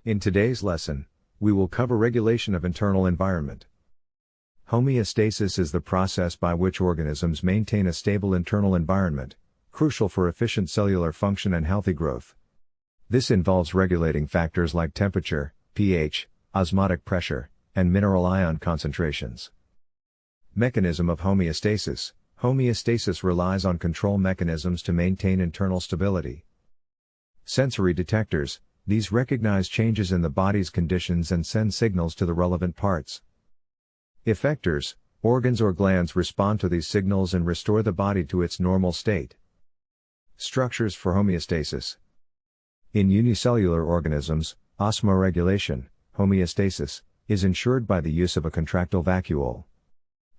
In today's lesson, we will cover regulation of internal environment. Homeostasis is the process by which organisms maintain a stable internal environment, crucial for efficient cellular function and healthy growth. This involves regulating factors like temperature, pH, osmotic pressure, and mineral ion concentrations. Mechanism of homeostasis. Homeostasis relies on control mechanisms to maintain internal stability. Sensory detectors. These recognize changes in the body's conditions and send signals to the relevant parts. Effectors. Organs or glands respond to these signals and restore the body to its normal state. Structures for homeostasis. In unicellular organisms, osmoregulation, homeostasis, is ensured by the use of a contractile vacuole.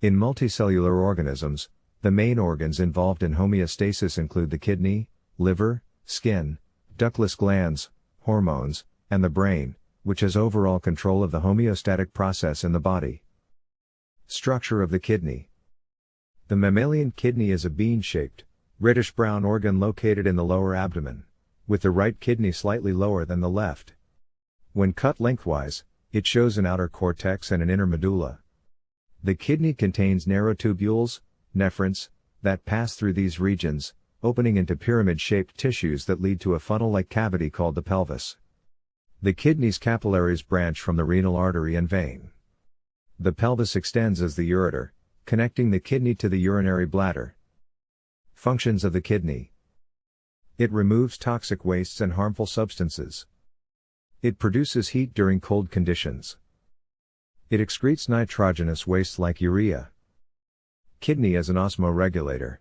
In multicellular organisms, the main organs involved in homeostasis include the kidney, liver, skin, ductless glands, hormones, and the brain, which has overall control of the homeostatic process in the body. Structure of the kidney. The mammalian kidney is a bean-shaped, reddish-brown organ located in the lower abdomen, with the right kidney slightly lower than the left. When cut lengthwise, it shows an outer cortex and an inner medulla. The kidney contains narrow tubules, nephrons, that pass through these regions, opening into pyramid-shaped tissues that lead to a funnel-like cavity called the pelvis. The kidney's capillaries branch from the renal artery and vein. The pelvis extends as the ureter, connecting the kidney to the urinary bladder. Functions of the kidney. It removes toxic wastes and harmful substances. It produces heat during cold conditions. It excretes nitrogenous waste like urea. Kidney as an osmoregulator.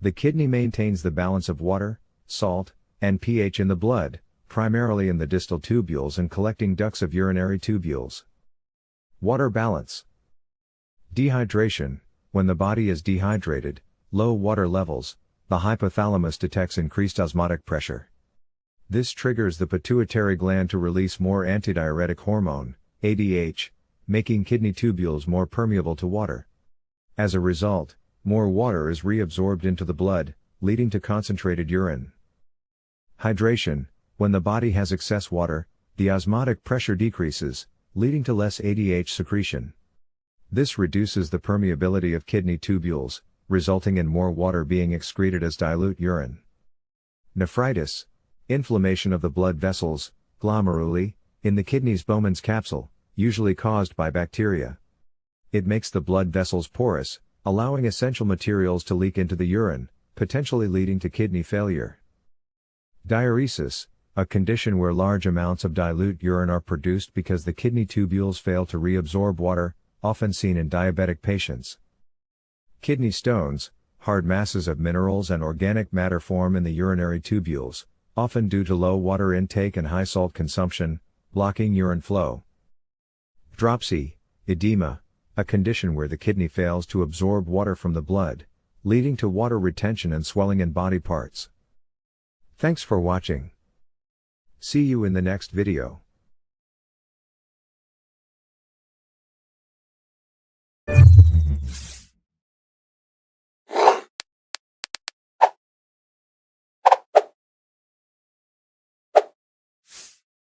The kidney maintains the balance of water, salt, and pH in the blood, primarily in the distal tubules and collecting ducts of urinary tubules. Water balance. Dehydration. When the body is dehydrated, low water levels, the hypothalamus detects increased osmotic pressure. This triggers the pituitary gland to release more antidiuretic hormone, ADH, making kidney tubules more permeable to water. As a result, more water is reabsorbed into the blood, leading to concentrated urine. Hydration. When the body has excess water, the osmotic pressure decreases, leading to less ADH secretion. This reduces the permeability of kidney tubules, resulting in more water being excreted as dilute urine. Nephritis. Inflammation of the blood vessels, glomeruli, in the kidney's Bowman's capsule, usually caused by bacteria. It makes the blood vessels porous, allowing essential materials to leak into the urine, potentially leading to kidney failure. Diuresis, a condition where large amounts of dilute urine are produced because the kidney tubules fail to reabsorb water, often seen in diabetic patients. Kidney stones, hard masses of minerals and organic matter form in the urinary tubules, often due to low water intake and high salt consumption, blocking urine flow. Dropsy, edema, a condition where the kidney fails to absorb water from the blood, leading to water retention and swelling in body parts. Thanks for watching. See you in the next video.